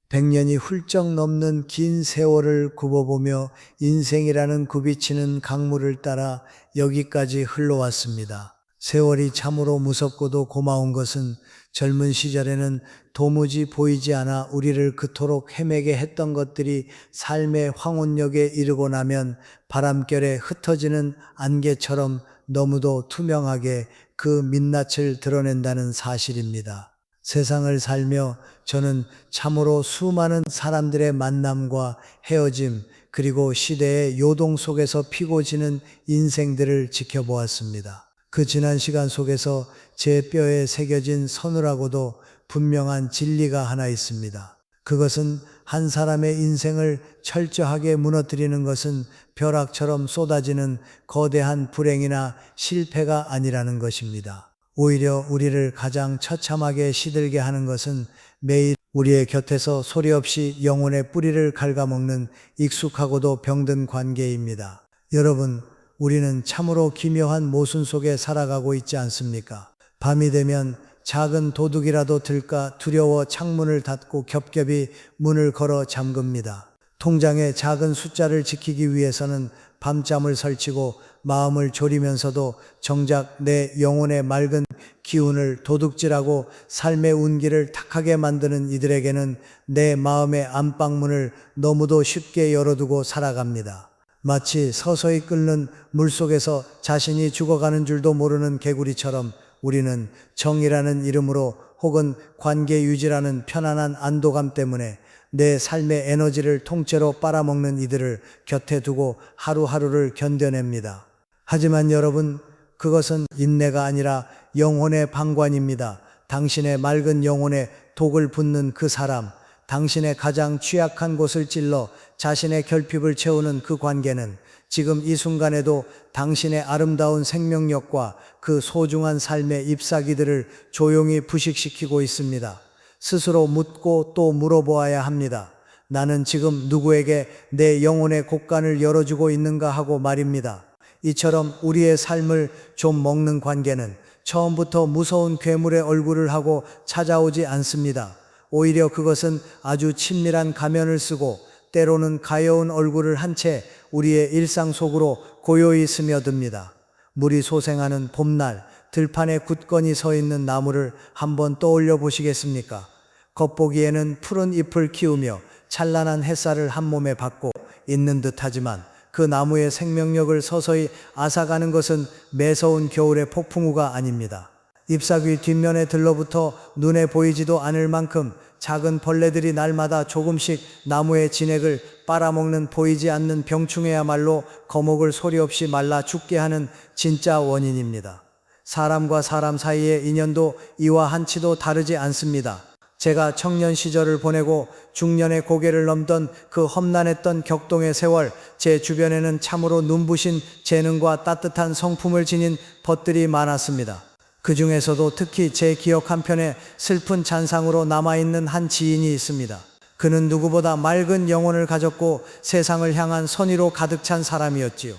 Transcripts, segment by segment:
100년이 훌쩍 넘는 긴 세월을 굽어보며 인생이라는 굽이치는 강물을 따라 여기까지 흘러왔습니다. 세월이 참으로 무섭고도 고마운 것은 젊은 시절에는 도무지 보이지 않아 우리를 그토록 헤매게 했던 것들이 삶의 황혼역에 이르고 나면 바람결에 흩어지는 안개처럼 너무도 투명하게 그 민낯을 드러낸다는 사실입니다. 세상을 살며 저는 참으로 수많은 사람들의 만남과 헤어짐, 그리고 시대의 요동 속에서 피고 지는 인생들을 지켜보았습니다. 그 지난 시간 속에서 제 뼈에 새겨진 서늘하고도 분명한 진리가 하나 있습니다. 그것은 한 사람의 인생을 철저하게 무너뜨리는 것은 벼락처럼 쏟아지는 거대한 불행이나 실패가 아니라는 것입니다. 오히려 우리를 가장 처참하게 시들게 하는 것은 매일 우리의 곁에서 소리 없이 영혼의 뿌리를 갉아먹는 익숙하고도 병든 관계입니다. 여러분, 우리는 참으로 기묘한 모순 속에 살아가고 있지 않습니까? 밤이 되면 작은 도둑이라도 들까 두려워 창문을 닫고 겹겹이 문을 걸어 잠깁니다. 통장의 작은 숫자를 지키기 위해서는 밤잠을 설치고 마음을 졸이면서도 정작 내 영혼의 맑은 기운을 도둑질하고 삶의 운기를 탁하게 만드는 이들에게는 내 마음의 안방문을 너무도 쉽게 열어두고 살아갑니다. 마치 서서히 끓는 물속에서 자신이 죽어가는 줄도 모르는 개구리처럼 우리는 정이라는 이름으로 혹은 관계 유지라는 편안한 안도감 때문에 내 삶의 에너지를 통째로 빨아먹는 이들을 곁에 두고 하루하루를 견뎌냅니다. 하지만 여러분, 그것은 인내가 아니라 영혼의 방관입니다. 당신의 맑은 영혼에 독을 붓는 그 사람, 당신의 가장 취약한 곳을 찔러 자신의 결핍을 채우는 그 관계는 지금 이 순간에도 당신의 아름다운 생명력과 그 소중한 삶의 잎사귀들을 조용히 부식시키고 있습니다. 스스로 묻고 또 물어보아야 합니다. 나는 지금 누구에게 내 영혼의 곳간을 열어주고 있는가 하고 말입니다. 이처럼 우리의 삶을 좀 먹는 관계는 처음부터 무서운 괴물의 얼굴을 하고 찾아오지 않습니다. 오히려 그것은 아주 친밀한 가면을 쓰고 때로는 가여운 얼굴을 한 채 우리의 일상 속으로 고요히 스며듭니다. 물이 솟행하는 봄날, 들판에 굳건히 서 있는 나무를 한번 떠올려 보시겠습니까? 겉보기에는 푸른 잎을 키우며 찬란한 햇살을 한 몸에 받고 있는 듯하지만 그 나무의 생명력을 서서히 앗아가는 것은 매서운 겨울의 폭풍우가 아닙니다. 잎사귀 뒷면에 들러붙어 눈에 보이지도 않을 만큼 작은 벌레들이 날마다 조금씩 나무의 진액을 빨아먹는 보이지 않는 병충해야말로 거목을 소리 없이 말라 죽게 하는 진짜 원인입니다. 사람과 사람 사이의 인연도 이와 한치도 다르지 않습니다. 제가 청년 시절을 보내고 중년의 고개를 넘던 그 험난했던 격동의 세월, 제 주변에는 참으로 눈부신 재능과 따뜻한 성품을 지닌 벗들이 많았습니다. 그 중에서도 특히 제 기억 한편에 슬픈 잔상으로 남아있는 한 지인이 있습니다. 그는 누구보다 맑은 영혼을 가졌고 세상을 향한 선의로 가득 찬 사람이었지요.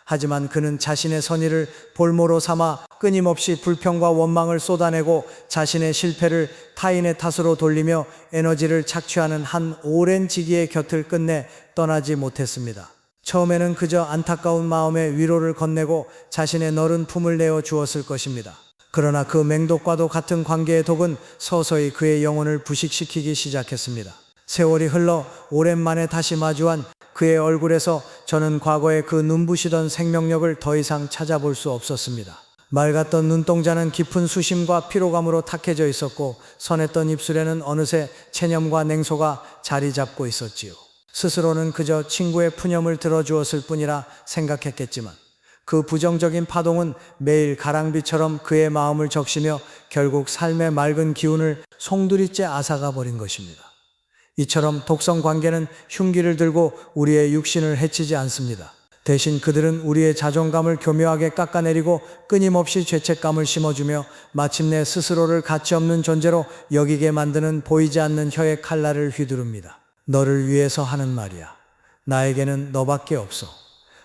하지만 그는 자신의 선의를 볼모로 삼아 끊임없이 불평과 원망을 쏟아내고 자신의 실패를 타인의 탓으로 돌리며 에너지를 착취하는 한 오랜 지기의 곁을 끝내 떠나지 못했습니다. 처음에는 그저 안타까운 마음에 위로를 건네고 자신의 너른 품을 내어 주었을 것입니다. 그러나 그 맹독과도 같은 관계의 독은 서서히 그의 영혼을 부식시키기 시작했습니다. 세월이 흘러 오랜만에 다시 마주한 그의 얼굴에서 저는 과거의 그 눈부시던 생명력을 더 이상 찾아볼 수 없었습니다. 맑았던 눈동자는 깊은 수심과 피로감으로 탁해져 있었고 선했던 입술에는 어느새 체념과 냉소가 자리 잡고 있었지요. 스스로는 그저 친구의 푸념을 들어주었을 뿐이라 생각했겠지만 그 부정적인 파동은 매일 가랑비처럼 그의 마음을 적시며 결국 삶의 맑은 기운을 송두리째 앗아가 버린 것입니다. 이처럼 독성 관계는 흉기를 들고 우리의 육신을 해치지 않습니다. 대신 그들은 우리의 자존감을 교묘하게 깎아내리고 끊임없이 죄책감을 심어주며 마침내 스스로를 가치없는 존재로 여기게 만드는 보이지 않는 혀의 칼날을 휘두릅니다. 너를 위해서 하는 말이야. 나에게는 너밖에 없어.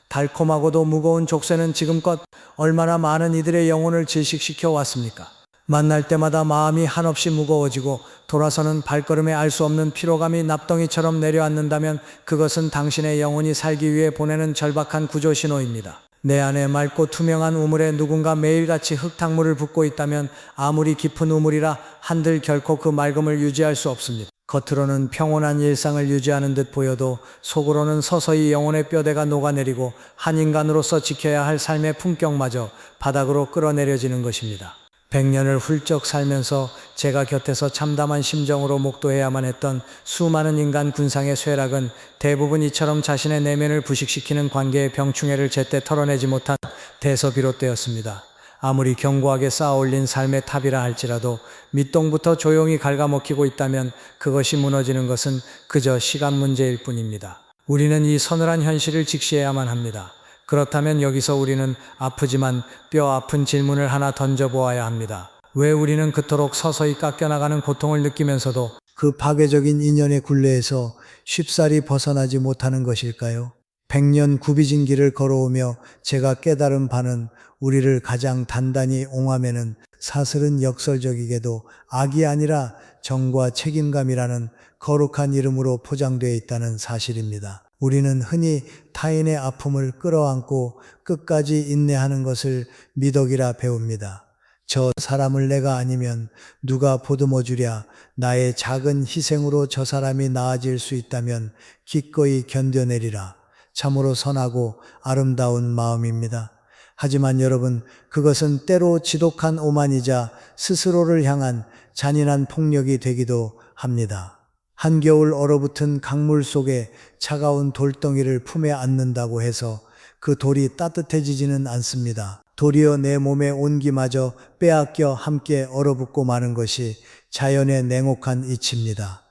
달콤하고도 무거운 족쇄는 지금껏 얼마나 많은 이들의 영혼을 질식시켜 왔습니까? 만날 때마다 마음이 한없이 무거워지고 돌아서는 발걸음에 알 수 없는 피로감이 납덩이처럼 내려앉는다면 그것은 당신의 영혼이 살기 위해 보내는 절박한 구조 신호입니다. 내 안에 맑고 투명한 우물에 누군가 매일같이 흙탕물을 붓고 있다면 아무리 깊은 우물이라 한들 결코 그 맑음을 유지할 수 없습니다. 겉으로는 평온한 일상을 유지하는 듯 보여도 속으로는 서서히 영혼의 뼈대가 녹아내리고 한 인간으로서 지켜야 할 삶의 품격마저 바닥으로 끌어내려지는 것입니다. 100년을 훌쩍 살면서 제가 곁에서 참담한 심정으로 목도해야만 했던 수많은 인간 군상의 쇠락은 대부분 이처럼 자신의 내면을 부식시키는 관계의 병충해를 제때 털어내지 못한 데서 비롯되었습니다. 아무리 견고하게 쌓아올린 삶의 탑이라 할지라도 밑동부터 조용히 갉아먹히고 있다면 그것이 무너지는 것은 그저 시간 문제일 뿐입니다. 우리는 이 서늘한 현실을 직시해야만 합니다. 그렇다면 여기서 우리는 아프지만 뼈 아픈 질문을 하나 던져보아야 합니다. 왜 우리는 그토록 서서히 깎여나가는 고통을 느끼면서도 그 파괴적인 인연의 굴레에서 쉽사리 벗어나지 못하는 것일까요? 100년 굽이진 길을 걸어오며 제가 깨달은 바는 우리를 가장 단단히 옹함에는 사슬은 역설적이게도 악이 아니라 정과 책임감이라는 거룩한 이름으로 포장되어 있다는 사실입니다. 우리는 흔히 타인의 아픔을 끌어안고 끝까지 인내하는 것을 미덕이라 배웁니다. 저 사람을 내가 아니면 누가 보듬어 주랴. 나의 작은 희생으로 저 사람이 나아질 수 있다면 기꺼이 견뎌내리라. 참으로 선하고 아름다운 마음입니다. 하지만 여러분, 그것은 때로 지독한 오만이자 스스로를 향한 잔인한 폭력이 되기도 합니다. 한겨울 얼어붙은 강물 속에 차가운 돌덩이를 품에 안는다고 해서 그 돌이 따뜻해지지는 않습니다. 도리어 내 몸의 온기마저 빼앗겨 함께 얼어붙고 마는 것이 자연의 냉혹한 이치입니다.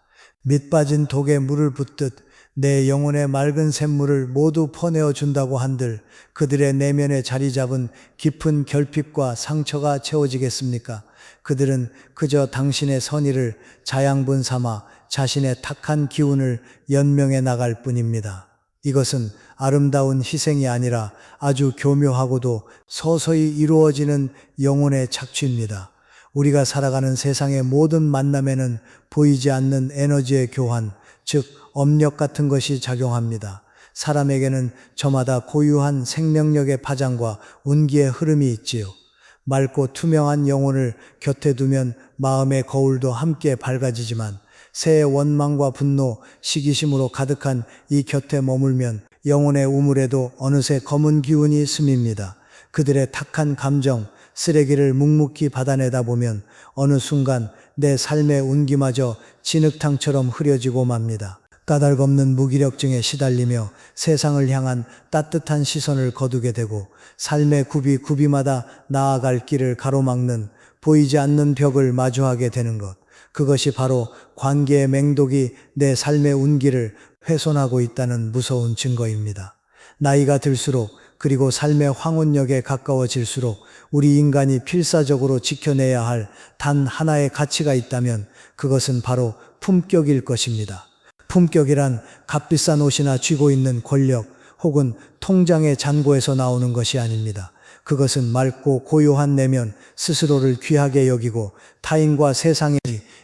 밑빠진 독에 물을 붓듯 내 영혼의 맑은 샘물을 모두 퍼내어 준다고 한들 그들의 내면에 자리 잡은 깊은 결핍과 상처가 채워지겠습니까? 그들은 그저 당신의 선의를 자양분 삼아 자신의 탁한 기운을 연명해 나갈 뿐입니다. 이것은 아름다운 희생이 아니라 아주 교묘하고도 서서히 이루어지는 영혼의 착취입니다. 우리가 살아가는 세상의 모든 만남에는 보이지 않는 에너지의 교환, 즉 업력 같은 것이 작용합니다. 사람에게는 저마다 고유한 생명력의 파장과 운기의 흐름이 있지요. 맑고 투명한 영혼을 곁에 두면 마음의 거울도 함께 밝아지지만 새의 원망과 분노, 시기심으로 가득한 이 곁에 머물면 영혼의 우물에도 어느새 검은 기운이 스밉니다. 그들의 탁한 감정, 쓰레기를 묵묵히 받아내다 보면 어느 순간 내 삶의 운기마저 진흙탕처럼 흐려지고 맙니다. 까닭없는 무기력증에 시달리며 세상을 향한 따뜻한 시선을 거두게 되고 삶의 굽이마다 나아갈 길을 가로막는 보이지 않는 벽을 마주하게 되는 것. 그것이 바로 관계의 맹독이 내 삶의 운기를 훼손하고 있다는 무서운 증거입니다. 나이가 들수록 그리고 삶의 황혼역에 가까워질수록 우리 인간이 필사적으로 지켜내야 할 단 하나의 가치가 있다면 그것은 바로 품격일 것입니다. 품격이란 값비싼 옷이나 쥐고 있는 권력 혹은 통장의 잔고에서 나오는 것이 아닙니다. 그것은 맑고 고요한 내면, 스스로를 귀하게 여기고 타인과 세상의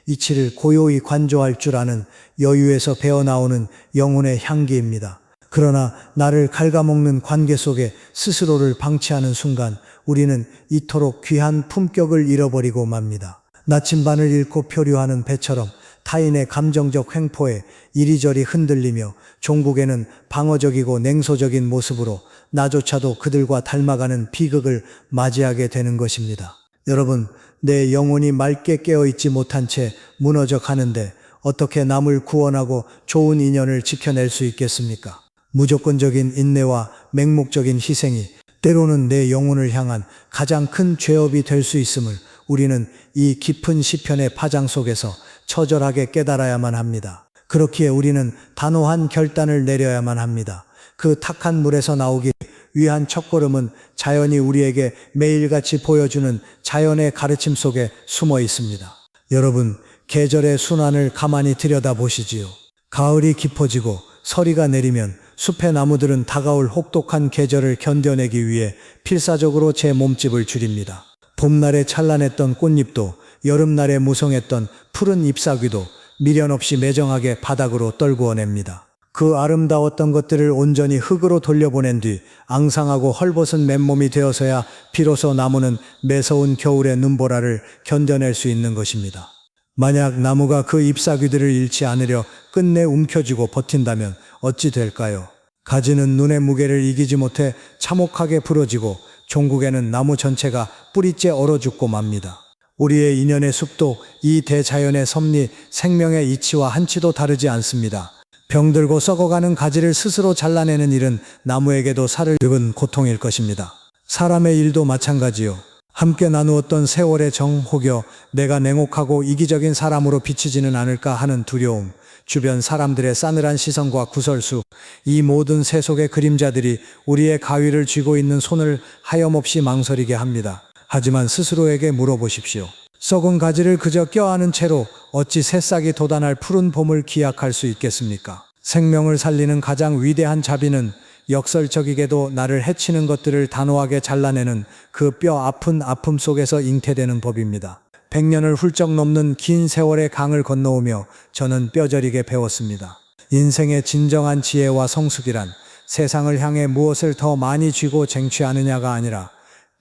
이치를 고요히 관조할 줄 아는 여유에서 배어나오는 영혼의 향기입니다. 그러나 나를 갉아먹는 관계 속에 스스로를 방치하는 순간 우리는 이토록 귀한 품격을 잃어버리고 맙니다. 나침반을 잃고 표류하는 배처럼 타인의 감정적 횡포에 이리저리 흔들리며 종국에는 방어적이고 냉소적인 모습으로 나조차도 그들과 닮아가는 비극을 맞이하게 되는 것입니다. 여러분, 내 영혼이 맑게 깨어있지 못한 채 무너져 가는데 어떻게 남을 구원하고 좋은 인연을 지켜낼 수 있겠습니까? 무조건적인 인내와 맹목적인 희생이 때로는 내 영혼을 향한 가장 큰 죄업이 될 수 있음을 우리는 이 깊은 시편의 파장 속에서 처절하게 깨달아야만 합니다. 그렇기에 우리는 단호한 결단을 내려야만 합니다. 그 탁한 물에서 나오기 위한 첫걸음은 자연이 우리에게 매일같이 보여주는 자연의 가르침 속에 숨어 있습니다. 여러분, 계절의 순환을 가만히 들여다보시지요. 가을이 깊어지고 서리가 내리면 숲의 나무들은 다가올 혹독한 계절을 견뎌내기 위해 필사적으로 제 몸집을 줄입니다. 봄날에 찬란했던 꽃잎도 여름날에 무성했던 푸른 잎사귀도 미련 없이 매정하게 바닥으로 떨구어냅니다. 그 아름다웠던 것들을 온전히 흙으로 돌려보낸 뒤 앙상하고 헐벗은 맨몸이 되어서야 비로소 나무는 매서운 겨울의 눈보라를 견뎌낼 수 있는 것입니다. 만약 나무가 그 잎사귀들을 잃지 않으려 끝내 움켜쥐고 버틴다면 어찌 될까요? 가지는 눈의 무게를 이기지 못해 참혹하게 부러지고 종국에는 나무 전체가 뿌리째 얼어 죽고 맙니다. 우리의 인연의 숲도 이 대자연의 섭리, 생명의 이치와 한치도 다르지 않습니다. 병들고 썩어가는 가지를 스스로 잘라내는 일은 나무에게도 살을 늙은 고통일 것입니다. 사람의 일도 마찬가지요. 함께 나누었던 세월의 정 혹여 내가 냉혹하고 이기적인 사람으로 비치지는 않을까 하는 두려움, 주변 사람들의 싸늘한 시선과 구설수, 이 모든 세속의 그림자들이 우리의 가위를 쥐고 있는 손을 하염없이 망설이게 합니다. 하지만 스스로에게 물어보십시오. 썩은 가지를 그저 껴안은 채로 어찌 새싹이 돋아날 푸른 봄을 기약할 수 있겠습니까? 생명을 살리는 가장 위대한 자비는 역설적이게도 나를 해치는 것들을 단호하게 잘라내는 그 뼈 아픈 아픔 속에서 잉태되는 법입니다. 100년을 훌쩍 넘는 긴 세월의 강을 건너오며 저는 뼈저리게 배웠습니다. 인생의 진정한 지혜와 성숙이란 세상을 향해 무엇을 더 많이 쥐고 쟁취하느냐가 아니라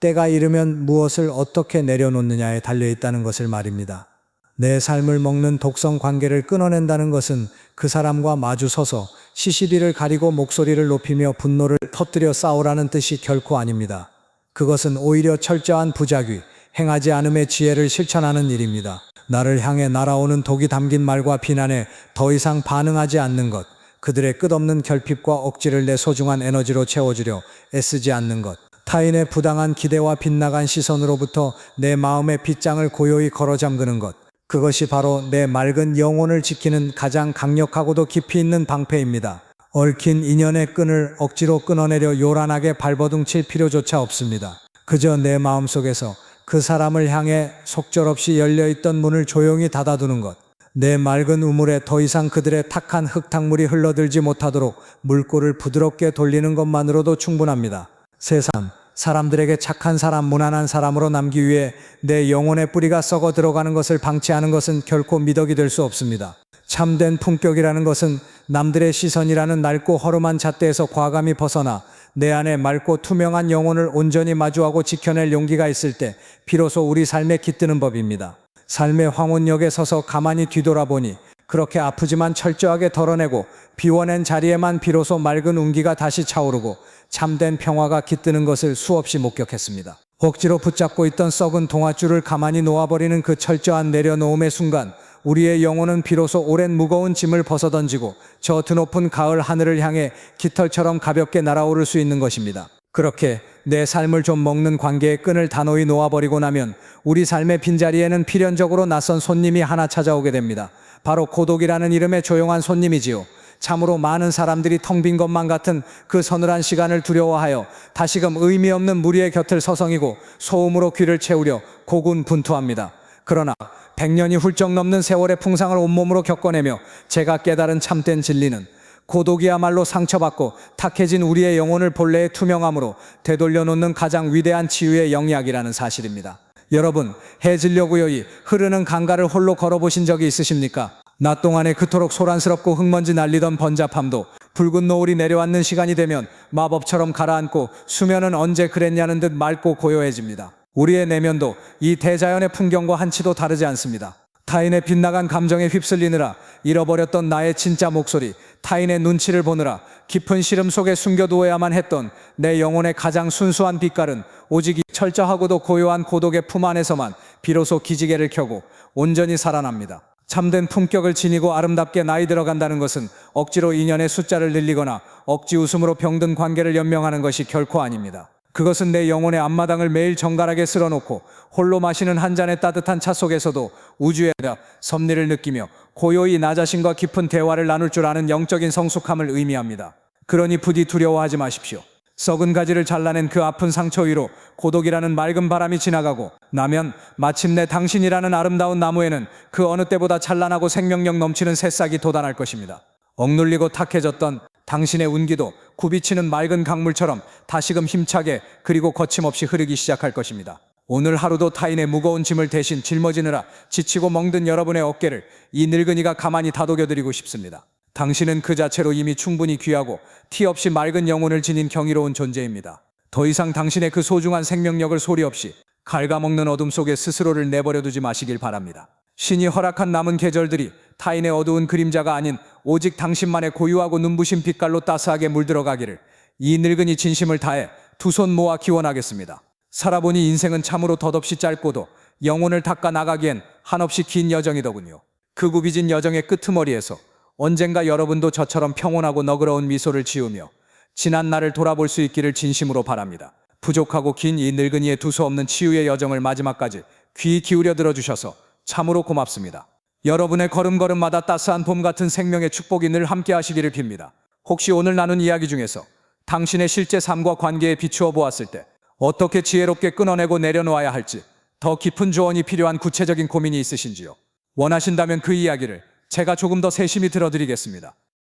때가 이르면 무엇을 어떻게 내려놓느냐에 달려있다는 것을 말입니다. 내 삶을 먹는 독성 관계를 끊어낸다는 것은 그 사람과 마주 서서 시시비를 가리고 목소리를 높이며 분노를 터뜨려 싸우라는 뜻이 결코 아닙니다. 그것은 오히려 철저한 부작위, 행하지 않음의 지혜를 실천하는 일입니다. 나를 향해 날아오는 독이 담긴 말과 비난에 더 이상 반응하지 않는 것, 그들의 끝없는 결핍과 억지를 내 소중한 에너지로 채워주려 애쓰지 않는 것, 타인의 부당한 기대와 빗나간 시선으로부터 내 마음의 빗장을 고요히 걸어 잠그는 것, 그것이 바로 내 맑은 영혼을 지키는 가장 강력하고도 깊이 있는 방패입니다. 얽힌 인연의 끈을 억지로 끊어내려 요란하게 발버둥칠 필요조차 없습니다. 그저 내 마음속에서 그 사람을 향해 속절없이 열려있던 문을 조용히 닫아두는 것, 내 맑은 우물에 더 이상 그들의 탁한 흙탕물이 흘러들지 못하도록 물꼬를 부드럽게 돌리는 것만으로도 충분합니다. 세상, 사람들에게 착한 사람, 무난한 사람으로 남기 위해 내 영혼의 뿌리가 썩어 들어가는 것을 방치하는 것은 결코 미덕이 될 수 없습니다. 참된 품격이라는 것은 남들의 시선이라는 낡고 허름한 잣대에서 과감히 벗어나 내 안에 맑고 투명한 영혼을 온전히 마주하고 지켜낼 용기가 있을 때 비로소 우리 삶에 깃드는 법입니다. 삶의 황혼역에 서서 가만히 뒤돌아보니 그렇게 아프지만 철저하게 덜어내고 비워낸 자리에만 비로소 맑은 운기가 다시 차오르고 참된 평화가 깃드는 것을 수없이 목격했습니다. 억지로 붙잡고 있던 썩은 동아줄을 가만히 놓아버리는 그 철저한 내려놓음의 순간 우리의 영혼은 비로소 오랜 무거운 짐을 벗어던지고 저 드높은 가을 하늘을 향해 깃털처럼 가볍게 날아오를 수 있는 것입니다. 그렇게 내 삶을 좀 먹는 관계의 끈을 단호히 놓아버리고 나면 우리 삶의 빈자리에는 필연적으로 낯선 손님이 하나 찾아오게 됩니다. 바로 고독이라는 이름의 조용한 손님이지요. 참으로 많은 사람들이 텅 빈 것만 같은 그 서늘한 시간을 두려워하여 다시금 의미 없는 무리의 곁을 서성이고 소음으로 귀를 채우려 고군분투합니다. 그러나 100년이 훌쩍 넘는 세월의 풍상을 온몸으로 겪어내며 제가 깨달은 참된 진리는 고독이야말로 상처받고 탁해진 우리의 영혼을 본래의 투명함으로 되돌려놓는 가장 위대한 치유의 영약이라는 사실입니다. 여러분, 해질녘 우여이 흐르는 강가를 홀로 걸어보신 적이 있으십니까? 낮 동안에 그토록 소란스럽고 흙먼지 날리던 번잡함도 붉은 노을이 내려앉는 시간이 되면 마법처럼 가라앉고 수면은 언제 그랬냐는 듯 맑고 고요해집니다. 우리의 내면도 이 대자연의 풍경과 한치도 다르지 않습니다. 타인의 빗나간 감정에 휩쓸리느라 잃어버렸던 나의 진짜 목소리, 타인의 눈치를 보느라 깊은 시름 속에 숨겨두어야만 했던 내 영혼의 가장 순수한 빛깔은 오직 이 철저하고도 고요한 고독의 품 안에서만 비로소 기지개를 켜고 온전히 살아납니다. 참된 품격을 지니고 아름답게 나이 들어간다는 것은 억지로 인연의 숫자를 늘리거나 억지 웃음으로 병든 관계를 연명하는 것이 결코 아닙니다. 그것은 내 영혼의 앞마당을 매일 정갈하게 쓸어놓고 홀로 마시는 한 잔의 따뜻한 차 속에서도 우주의 섭리를 느끼며 고요히 나 자신과 깊은 대화를 나눌 줄 아는 영적인 성숙함을 의미합니다. 그러니 부디 두려워하지 마십시오. 썩은 가지를 잘라낸 그 아픈 상처 위로 고독이라는 맑은 바람이 지나가고 나면 마침내 당신이라는 아름다운 나무에는 그 어느 때보다 찬란하고 생명력 넘치는 새싹이 돋아날 것입니다. 억눌리고 탁해졌던 당신의 운기도 굽이치는 맑은 강물처럼 다시금 힘차게 그리고 거침없이 흐르기 시작할 것입니다. 오늘 하루도 타인의 무거운 짐을 대신 짊어지느라 지치고 멍든 여러분의 어깨를 이 늙은이가 가만히 다독여드리고 싶습니다. 당신은 그 자체로 이미 충분히 귀하고 티 없이 맑은 영혼을 지닌 경이로운 존재입니다. 더 이상 당신의 그 소중한 생명력을 소리 없이 갉아먹는 어둠 속에 스스로를 내버려 두지 마시길 바랍니다. 신이 허락한 남은 계절들이 타인의 어두운 그림자가 아닌 오직 당신만의 고유하고 눈부신 빛깔로 따스하게 물들어가기를 이 늙은이 진심을 다해 두 손 모아 기원하겠습니다. 살아보니 인생은 참으로 덧없이 짧고도 영혼을 닦아 나가기엔 한없이 긴 여정이더군요. 그 굽이진 여정의 끄트머리에서 언젠가 여러분도 저처럼 평온하고 너그러운 미소를 지으며 지난 날을 돌아볼 수 있기를 진심으로 바랍니다. 부족하고 긴 이 늙은이의 두서없는 치유의 여정을 마지막까지 귀 기울여 들어주셔서 참으로 고맙습니다. 여러분의 걸음걸음마다 따스한 봄 같은 생명의 축복이 늘 함께 하시기를 빕니다. 혹시 오늘 나눈 이야기 중에서 당신의 실제 삶과 관계에 비추어 보았을 때 어떻게 지혜롭게 끊어내고 내려놓아야 할지 더 깊은 조언이 필요한 구체적인 고민이 있으신지요? 원하신다면 그 이야기를 제가 조금 더 세심히 들어드리겠습니다.